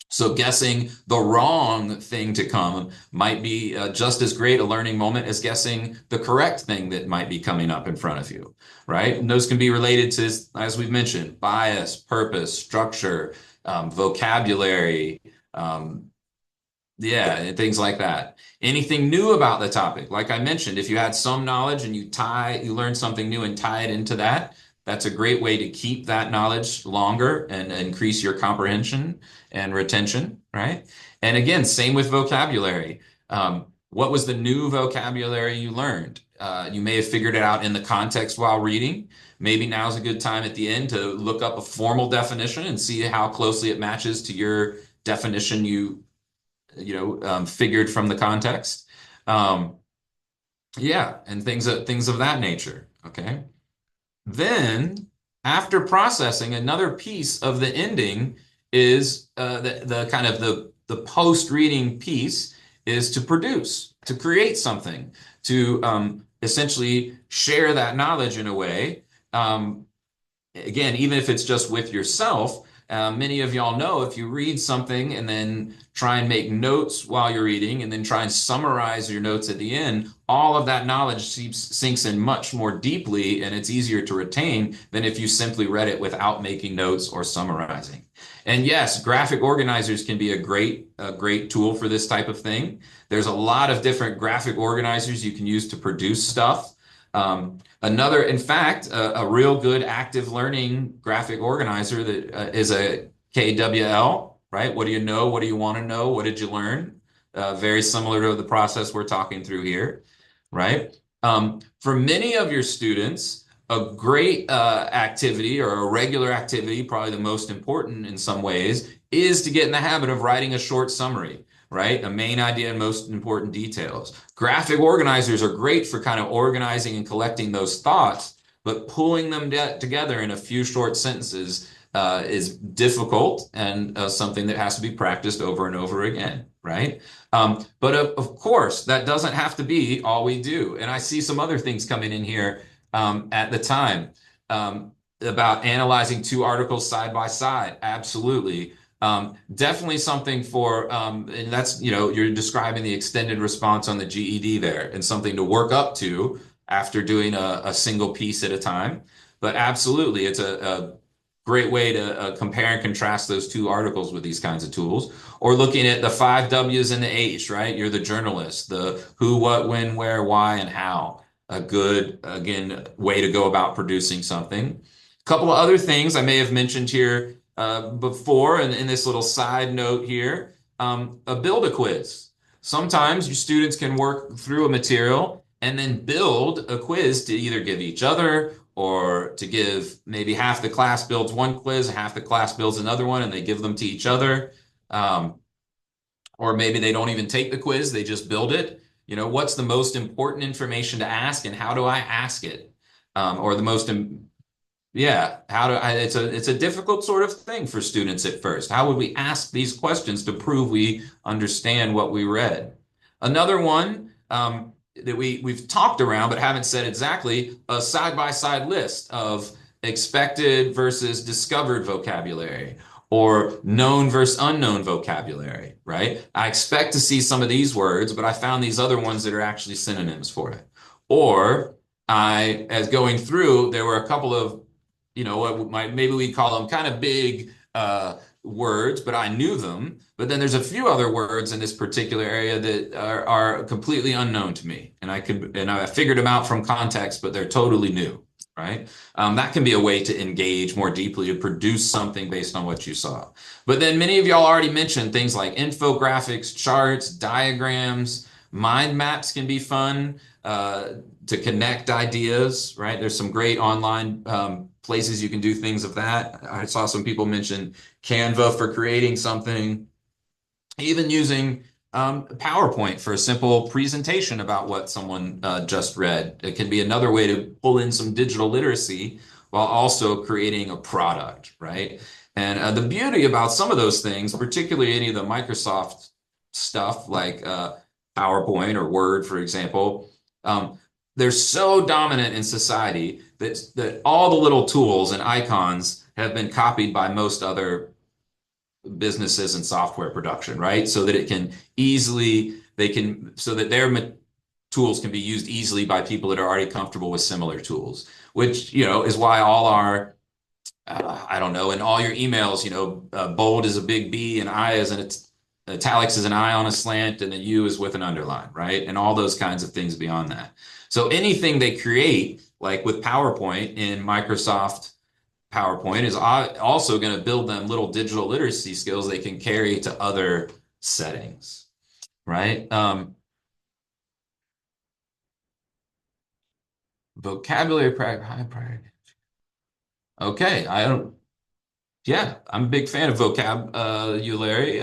so guessing the wrong thing to come might be just as great a learning moment as guessing the correct thing that might be coming up in front of you, right? And those can be related to, as we've mentioned, bias, purpose, structure, vocabulary, yeah, and things like that. Anything new about the topic, like I mentioned, if you had some knowledge and you learn something new and tie it into that, that's a great way to keep that knowledge longer and increase your comprehension and retention, right? And again, same with vocabulary. What was the new vocabulary you learned? You may have figured it out in the context while reading. Maybe now's a good time at the end to look up a formal definition and see how closely it matches to your definition figured from the context. Yeah, and things of that nature, okay? Then, after processing, another piece of the ending is the kind of the post-reading piece is to produce, to create something, to essentially share that knowledge in a way. again, even if it's just with yourself, many of y'all know if you read something and then try and make notes while you're reading and then try and summarize your notes at the end, all of that knowledge sinks in much more deeply and it's easier to retain than if you simply read it without making notes or summarizing. And yes, graphic organizers can be a great tool for this type of thing. There's a lot of different graphic organizers you can use to produce stuff. In fact, a real good active learning graphic organizer that is a KWL, right? What do you know? What do you want to know? What did you learn? Very similar to the process we're talking through here, right? For many of your students, a great activity or a regular activity, probably the most important in some ways, is to get in the habit of writing a short summary, right? A main idea and most important details. Graphic organizers are great for kind of organizing and collecting those thoughts, but pulling them together in a few short sentences is difficult and something that has to be practiced over and over again, right? But of course, that doesn't have to be all we do. And I see some other things coming in here at the time about analyzing two articles side by side. Absolutely. Definitely something for, and that's, you're describing the extended response on the GED there and something to work up to after doing a single piece at a time. But absolutely, it's a great way to compare and contrast those two articles with these kinds of tools. Or looking at the 5 W's and the H, right? You're the journalist, the who, what, when, where, why, and how. A good, again, way to go about producing something. A couple of other things I may have mentioned here before, and in this little side note here, build a quiz. Sometimes your students can work through a material and then build a quiz to either give each other or to give maybe half the class builds one quiz, half the class builds another one, and they give them to each other. Or maybe they don't even take the quiz, they just build it. What's the most important information to ask and how do I ask it? Or the most yeah, it's a difficult sort of thing for students at first. How would we ask these questions to prove we understand what we read? Another one that we've talked around but haven't said exactly, a side-by-side list of expected versus discovered vocabulary or known versus unknown vocabulary, right? I expect to see some of these words, but I found these other ones that are actually synonyms for it. Or as going through, there were a couple of maybe we call them kind of big words, but I knew them. But then there's a few other words in this particular area that are completely unknown to me, and I figured them out from context, but they're totally new, right? That can be a way to engage more deeply, to produce something based on what you saw. But then many of y'all already mentioned things like infographics, charts, diagrams, mind maps can be fun to connect ideas, right? There's some great online places you can do things of that. I saw some people mention Canva for creating something, even using PowerPoint for a simple presentation about what someone just read. It can be another way to pull in some digital literacy while also creating a product, right? And the beauty about some of those things, particularly any of the Microsoft stuff like PowerPoint or Word, for example, they're so dominant in society that all the little tools and icons have been copied by most other businesses and software production, right? So that so that their tools can be used easily by people that are already comfortable with similar tools, which, is why all our, I don't know, in all your emails, bold is a big B and I is italics is an I on a slant and a U is with an underline, right? And all those kinds of things beyond that. So anything they create, like with PowerPoint in Microsoft PowerPoint, is also going to build them little digital literacy skills they can carry to other settings, right? Vocabulary practice. Okay, yeah, I'm a big fan of vocabulary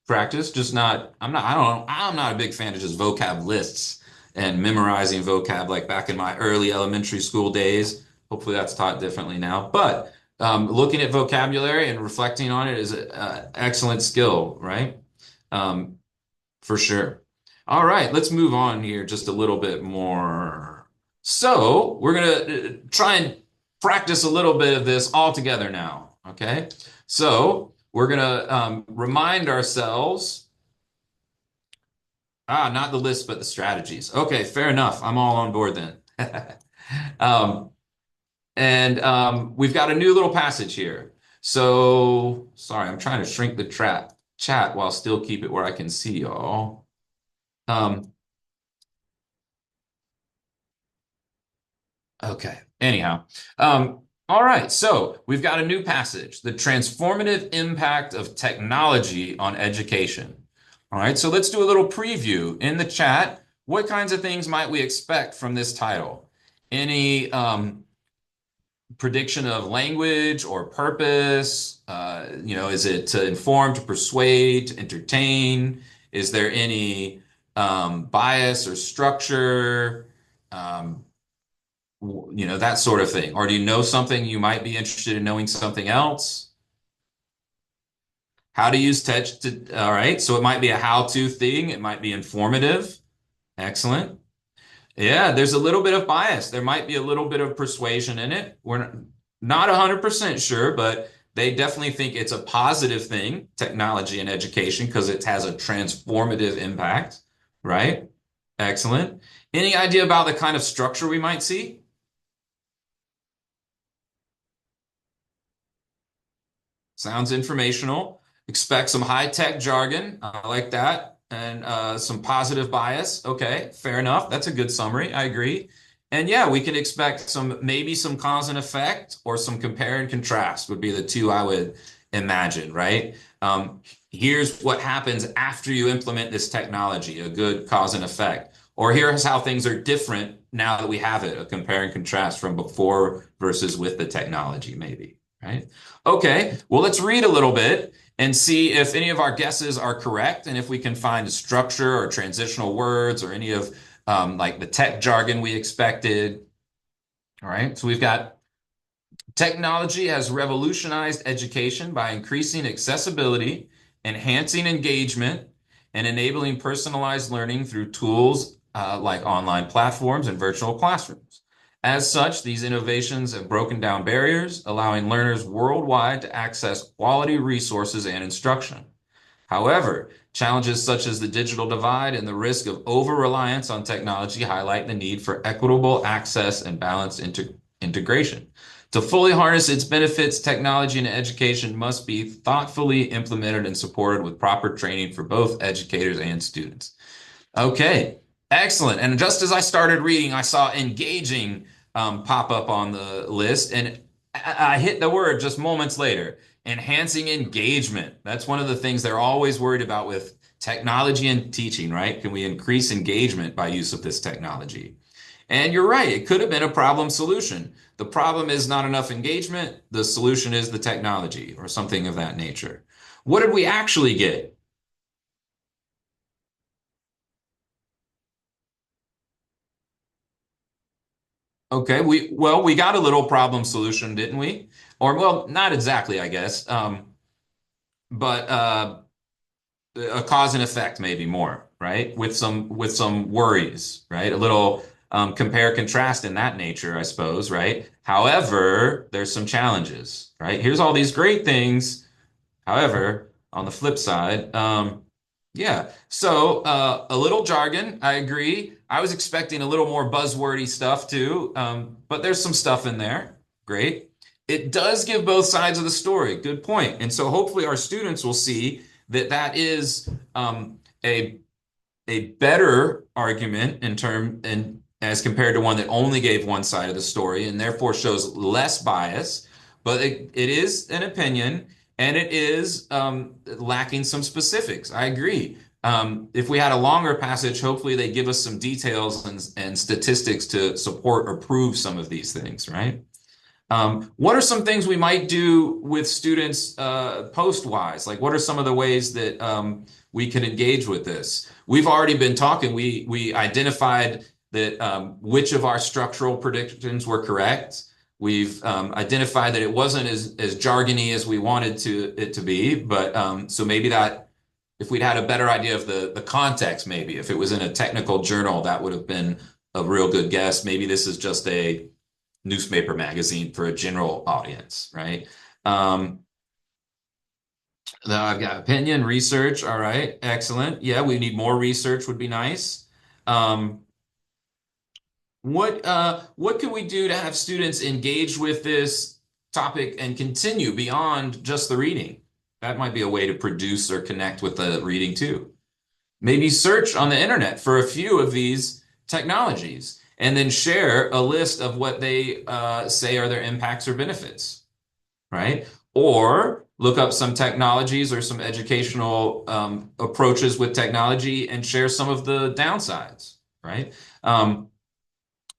practice, just not, I'm not a big fan of just vocab lists and memorizing vocab like back in my early elementary school days. Hopefully that's taught differently now. But looking at vocabulary and reflecting on it is an excellent skill, right? For sure. All right, let's move on here just a little bit more. So we're going to try and practice a little bit of this all together now, okay? So we're gonna remind ourselves, not the list, but the strategies. Okay, fair enough. I'm all on board then. Um, we've got a new little passage here. So, sorry, I'm trying to shrink the chat while still keep it where I can see y'all. Okay, anyhow. All right, so we've got a new passage, the transformative impact of technology on education. All right, so let's do a little preview in the chat. What kinds of things might we expect from this title? Any prediction of language or purpose? Is it to inform, to persuade, to entertain? Is there any bias or structure? That sort of thing. Or do you know something you might be interested in knowing something else? How to use tech all right. So it might be a how-to thing. It might be informative. Excellent. Yeah, there's a little bit of bias. There might be a little bit of persuasion in it. We're not 100% sure, but they definitely think it's a positive thing, technology and education, because it has a transformative impact, right? Excellent. Any idea about the kind of structure we might see? Sounds informational. Expect some high-tech jargon. I like that. And some positive bias. Okay, fair enough. That's a good summary. I agree. And yeah, we can expect maybe some cause and effect or some compare and contrast would be the two I would imagine, right? Here's what happens after you implement this technology, a good cause and effect. Or here's how things are different now that we have it, a compare and contrast from before versus with the technology, maybe, right? Okay, well, let's read a little bit and see if any of our guesses are correct and if we can find a structure or transitional words or any of like the tech jargon we expected. All right, so we've got technology has revolutionized education by increasing accessibility, enhancing engagement, and enabling personalized learning through tools like online platforms and virtual classrooms. As such, these innovations have broken down barriers, allowing learners worldwide to access quality resources and instruction. However, challenges such as the digital divide and the risk of over-reliance on technology highlight the need for equitable access and balanced integration. To fully harness its benefits, technology and education must be thoughtfully implemented and supported with proper training for both educators and students. Okay, excellent. And just as I started reading, I saw engaging pop up on the list, and I hit the word just moments later. Enhancing engagement. That's one of the things they're always worried about with technology and teaching, right? Can we increase engagement by use of this technology? And you're right, it could have been a problem solution. The problem is not enough engagement. The solution is the technology or something of that nature. What did we actually get? Okay, we got a little problem solution, didn't we? Or well, not exactly, I guess. But a cause and effect maybe more, right? With some worries, right? A little compare contrast in that nature, I suppose, right? However, there's some challenges, right? Here's all these great things. However, on the flip side, yeah. So a little jargon, I agree. I was expecting a little more buzzwordy stuff too, but there's some stuff in there. Great. It does give both sides of the story. Good point. And so hopefully our students will see that that is a better argument and as compared to one that only gave one side of the story and therefore shows less bias. But it is an opinion and it is lacking some specifics. I agree. If we had a longer passage, hopefully they give us some details and statistics to support or prove some of these things, right? What are some things we might do with students post-wise? Like, what are some of the ways that we can engage with this? We've already been talking. We identified that which of our structural predictions were correct. We've identified that it wasn't as jargony as we wanted it to be, but so maybe that if we'd had a better idea of the context, maybe if it was in a technical journal, that would have been a real good guess. Maybe this is just a newspaper magazine for a general audience, right? Um, Now I've got opinion, research. All right, excellent. Yeah, we need more research would be nice. Um, what can we do to have students engage with this topic and continue beyond just the reading? That might be a way to produce or connect with the reading too. Maybe search on the internet for a few of these technologies and then share a list of what they say are their impacts or benefits, right? Or look up some technologies or some educational approaches with technology and share some of the downsides, right? Um,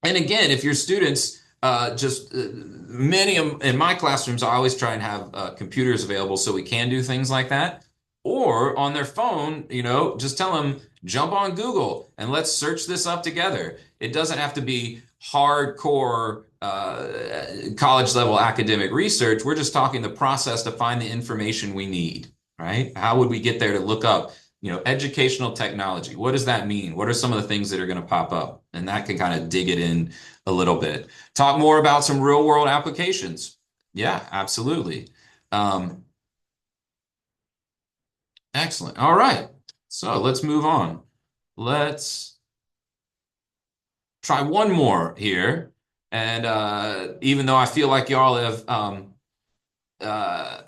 and again, if your students many of, in my classrooms, I always try and have computers available so we can do things like that. Or on their phone, just tell them, jump on Google and let's search this up together. It doesn't have to be hardcore college level academic research. We're just talking the process to find the information we need, right? How would we get there to look up educational technology? What does that mean? What are some of the things that are going to pop up? And that can kind of dig it in a little bit. Talk more about some real world applications. Yeah, absolutely. Excellent. All right. So let's move on. Let's try one more here. And even though I feel like y'all have uh,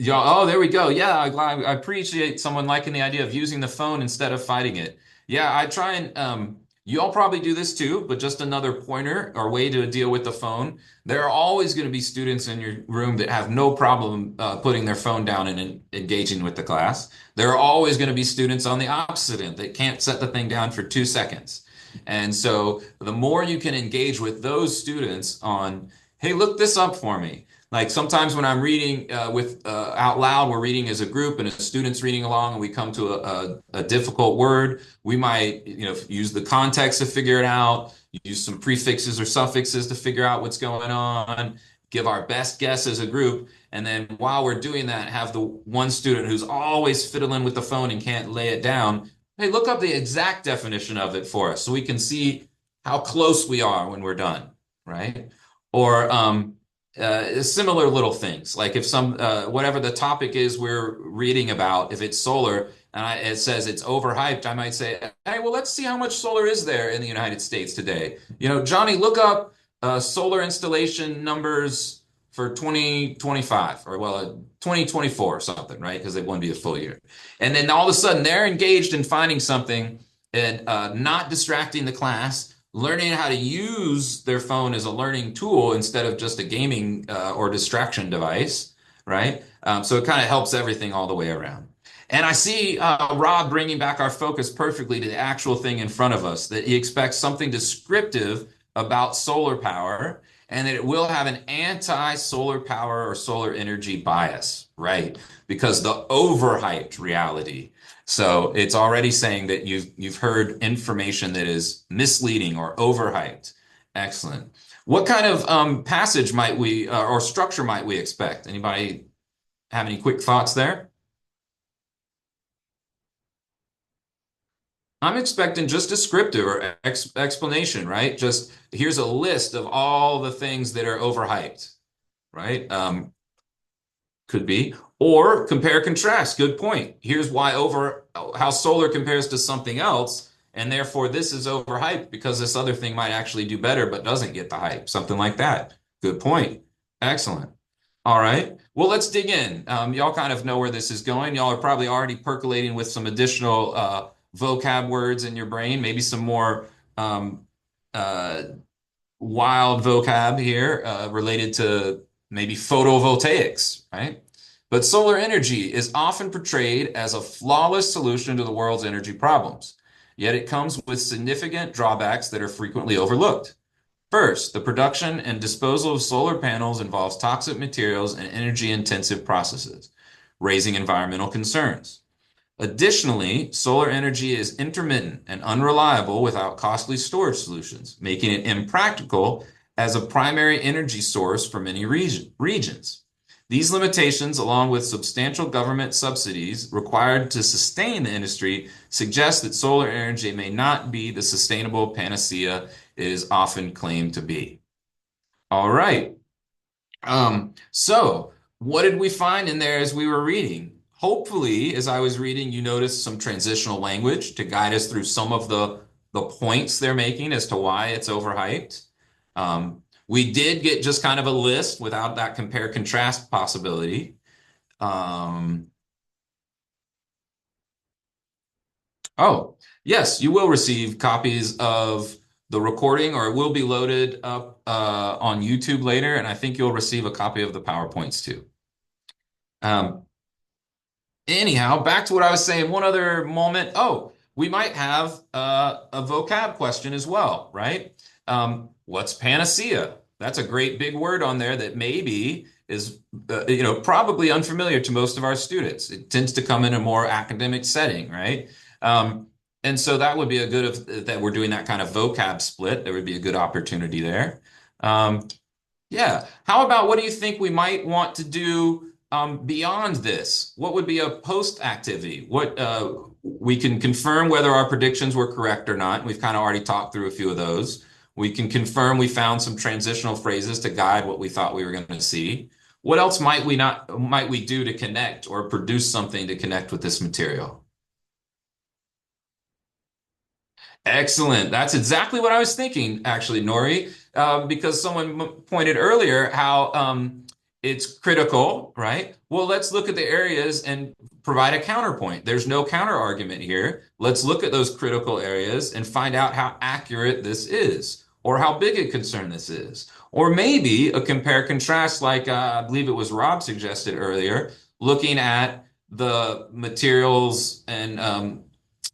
oh, there we go. Yeah, I appreciate someone liking the idea of using the phone instead of fighting it. Yeah, I try and you all probably do this too, but just another pointer or way to deal with the phone. There are always going to be students in your room that have no problem putting their phone down and engaging with the class. There are always going to be students on the opposite end that can't set the thing down for 2 seconds. And so the more you can engage with those students on, hey, look this up for me. Like sometimes when I'm reading with out loud, we're reading as a group and a student's reading along and we come to a difficult word, we might use the context to figure it out, use some prefixes or suffixes to figure out what's going on, give our best guess as a group. And then while we're doing that, have the one student who's always fiddling with the phone and can't lay it down, hey, look up the exact definition of it for us so we can see how close we are when we're done, right? Or similar little things like if some whatever the topic is we're reading about, if it's solar and it says it's overhyped, I might say, hey, well, let's see how much solar is there in the United States today. Johnny, look up solar installation numbers for 2025 or 2024 or something, right? Because it wouldn't be a full year. And then all of a sudden they're engaged in finding something and not distracting the class, learning how to use their phone as a learning tool instead of just a gaming or distraction device, right? So it kind of helps everything all the way around. And I see Rob bringing back our focus perfectly to the actual thing in front of us, that he expects something descriptive about solar power and that it will have an anti-solar power or solar energy bias, right? Because the overhyped reality. So it's already saying that you've heard information that is misleading or overhyped. Excellent. What kind of passage might we or structure might we expect? Anybody have any quick thoughts there? I'm expecting just descriptive or explanation, right? Just here's a list of all the things that are overhyped, right? Could be. Or compare contrast. Good point. Here's why how solar compares to something else, and therefore this is overhyped because this other thing might actually do better but doesn't get the hype. Something like that. Good point. Excellent. All right. Well, let's dig in. Y'all kind of know where this is going. Y'all are probably already percolating with some additional vocab words in your brain, maybe some more uh, wild vocab here related to maybe photovoltaics, right? But solar energy is often portrayed as a flawless solution to the world's energy problems. Yet it comes with significant drawbacks that are frequently overlooked. First, the production and disposal of solar panels involves toxic materials and energy-intensive processes, raising environmental concerns. Additionally, solar energy is intermittent and unreliable without costly storage solutions, making it impractical as a primary energy source for many regions. These limitations, along with substantial government subsidies required to sustain the industry, suggest that solar energy may not be the sustainable panacea it is often claimed to be. All right. So what did we find in there as we were reading? Hopefully, as I was reading, you noticed some transitional language to guide us through some of the points they're making as to why it's overhyped. We did get just kind of a list without that compare contrast possibility. Um, oh, yes, you will receive copies of the recording, or it will be loaded up on YouTube later, and I think you'll receive a copy of the PowerPoints too. Um, Anyhow, back to what I was saying. One other moment. Oh, we might have a vocab question as well, right? What's panacea? That's a great big word on there that maybe is, probably unfamiliar to most of our students. It tends to come in a more academic setting, right? Um, and so that would be a good that we're doing that kind of vocab split. There would be a good opportunity there. Um, yeah. How about what do you think we might want to do beyond this? What would be a post activity? What we can confirm whether our predictions were correct or not. We've kind of already talked through a few of those. We can confirm we found some transitional phrases to guide what we thought we were going to see. What else might we do to connect or produce something to connect with this material? Excellent. That's exactly what I was thinking, actually, Nori, because someone pointed earlier how it's critical, right? Well, let's look at the areas and provide a counterpoint. There's no counter argument here. Let's look at those critical areas and find out how accurate this is, or how big a concern this is. Or maybe a compare contrast, like I believe it was Rob suggested earlier, looking at the materials and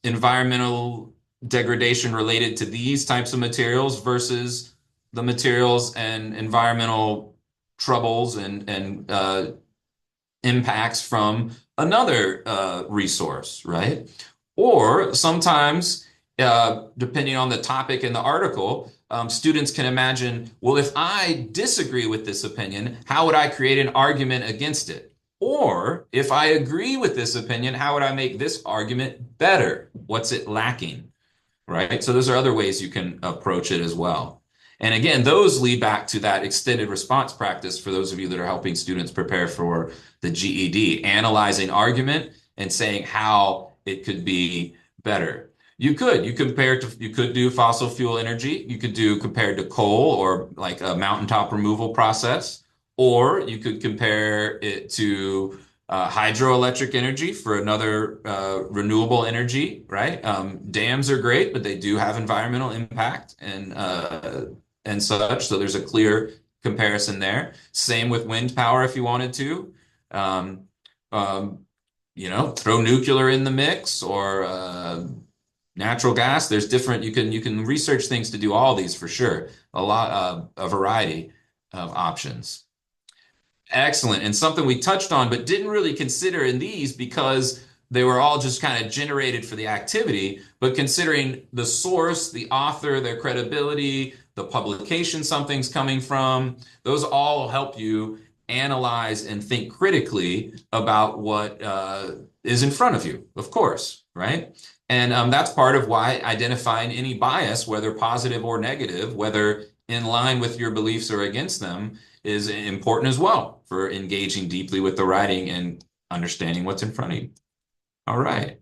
environmental degradation related to these types of materials versus the materials and environmental troubles and impacts from another resource, right? Or sometimes, depending on the topic in the article, students can imagine, well, if I disagree with this opinion, how would I create an argument against it? Or if I agree with this opinion, how would I make this argument better? What's it lacking? Right? So those are other ways you can approach it as well. And again, those lead back to that extended response practice for those of you that are helping students prepare for the GED, analyzing argument and saying how it could be better. You could do fossil fuel energy. You could do compared to coal or like a mountaintop removal process, or you could compare it to hydroelectric energy for another renewable energy, right? Dams are great, but they do have environmental impact and such. So there's a clear comparison there. Same with wind power if you wanted to. Um, throw nuclear in the mix or natural gas. There's different. You can research things to do all these for sure. A variety of options. Excellent. And something we touched on, but didn't really consider in these because they were all just kind of generated for the activity, but considering the source, the author, their credibility, the publication something's coming from, those all help you analyze and think critically about what is in front of you, of course, right? And that's part of why identifying any bias, whether positive or negative, whether in line with your beliefs or against them, is important as well for engaging deeply with the writing and understanding what's in front of you. All right,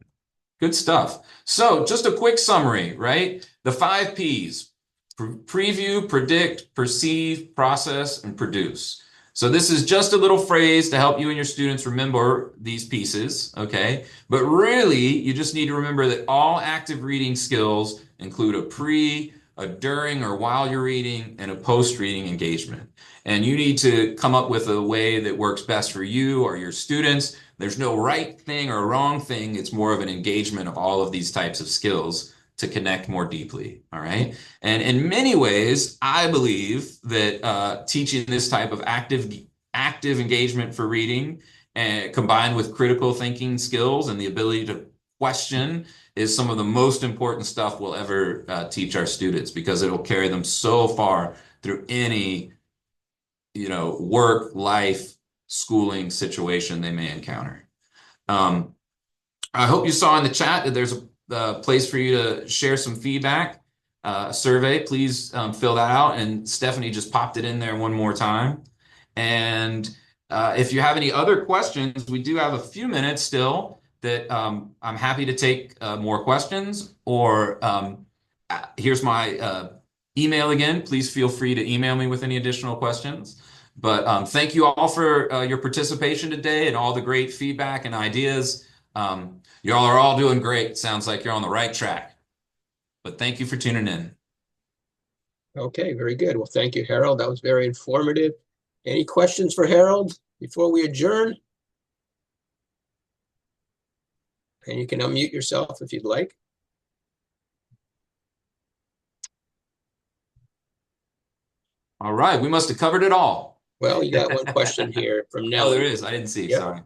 good stuff. So just a quick summary, right? The 5 Ps: preview, predict, perceive, process, and produce. So this is just a little phrase to help you and your students remember these pieces, okay? But really, you just need to remember that all active reading skills include a pre, a during or while you're reading, and a post-reading engagement. And you need to come up with a way that works best for you or your students. There's no right thing or wrong thing. It's more of an engagement of all of these types of skills to connect more deeply, all right? And in many ways, I believe that teaching this type of active engagement for reading and combined with critical thinking skills and the ability to question is some of the most important stuff we'll ever teach our students because it'll carry them so far through any, work, life, schooling situation they may encounter. I hope you saw in the chat that there's a place for you to share some feedback. survey, please fill that out. And Stephanie just popped it in there one more time. And if you have any other questions, we do have a few minutes still that I'm happy to take more questions. Or here's my email again. Please feel free to email me with any additional questions. But thank you all for your participation today and all the great feedback and ideas. Y'all are all doing great. Sounds like you're on the right track. But thank you for tuning in. Okay, very good. Well, thank you, Harold. That was very informative. Any questions for Harold before we adjourn? And you can unmute yourself if you'd like. All right, we must have covered it all. Well, you got one question here from Oh, Nellie. there is. I didn't see. Yep. Sorry.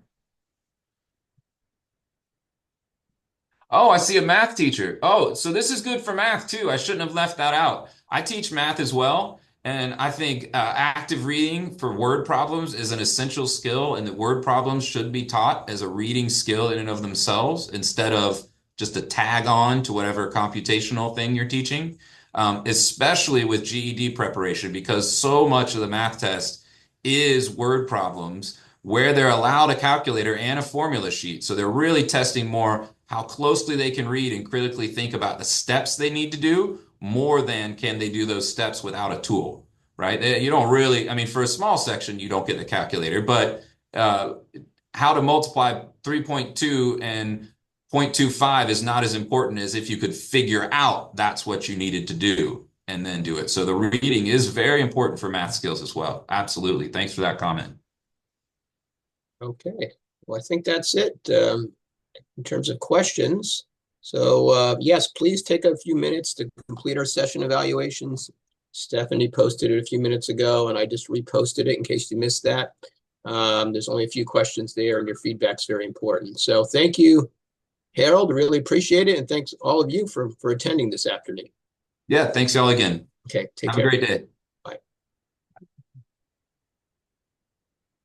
Oh, I see a math teacher. Oh, so this is good for math too. I shouldn't have left that out. I teach math as well, and I think active reading for word problems is an essential skill, and that word problems should be taught as a reading skill in and of themselves instead of just a tag on to whatever computational thing you're teaching, especially with GED preparation, because so much of the math test is word problems where they're allowed a calculator and a formula sheet. So they're really testing more how closely they can read and critically think about the steps they need to do more than can they do those steps without a tool, right? You don't really, I mean, for a small section, you don't get the calculator, but how to multiply 3.2 and 0.25 is not as important as if you could figure out that's what you needed to do and then do it. So the reading is very important for math skills as well. Absolutely. Thanks for that comment. Okay, well, I think that's it in terms of questions. So yes, please take a few minutes to complete our session evaluations. Stephanie posted it a few minutes ago, and I just reposted it in case you missed that. There's only a few questions there, and your feedback's very important. So thank you, Harold. Really appreciate it, and thanks all of you for attending this afternoon. Yeah, thanks y'all again. Okay, take Have a care. great day.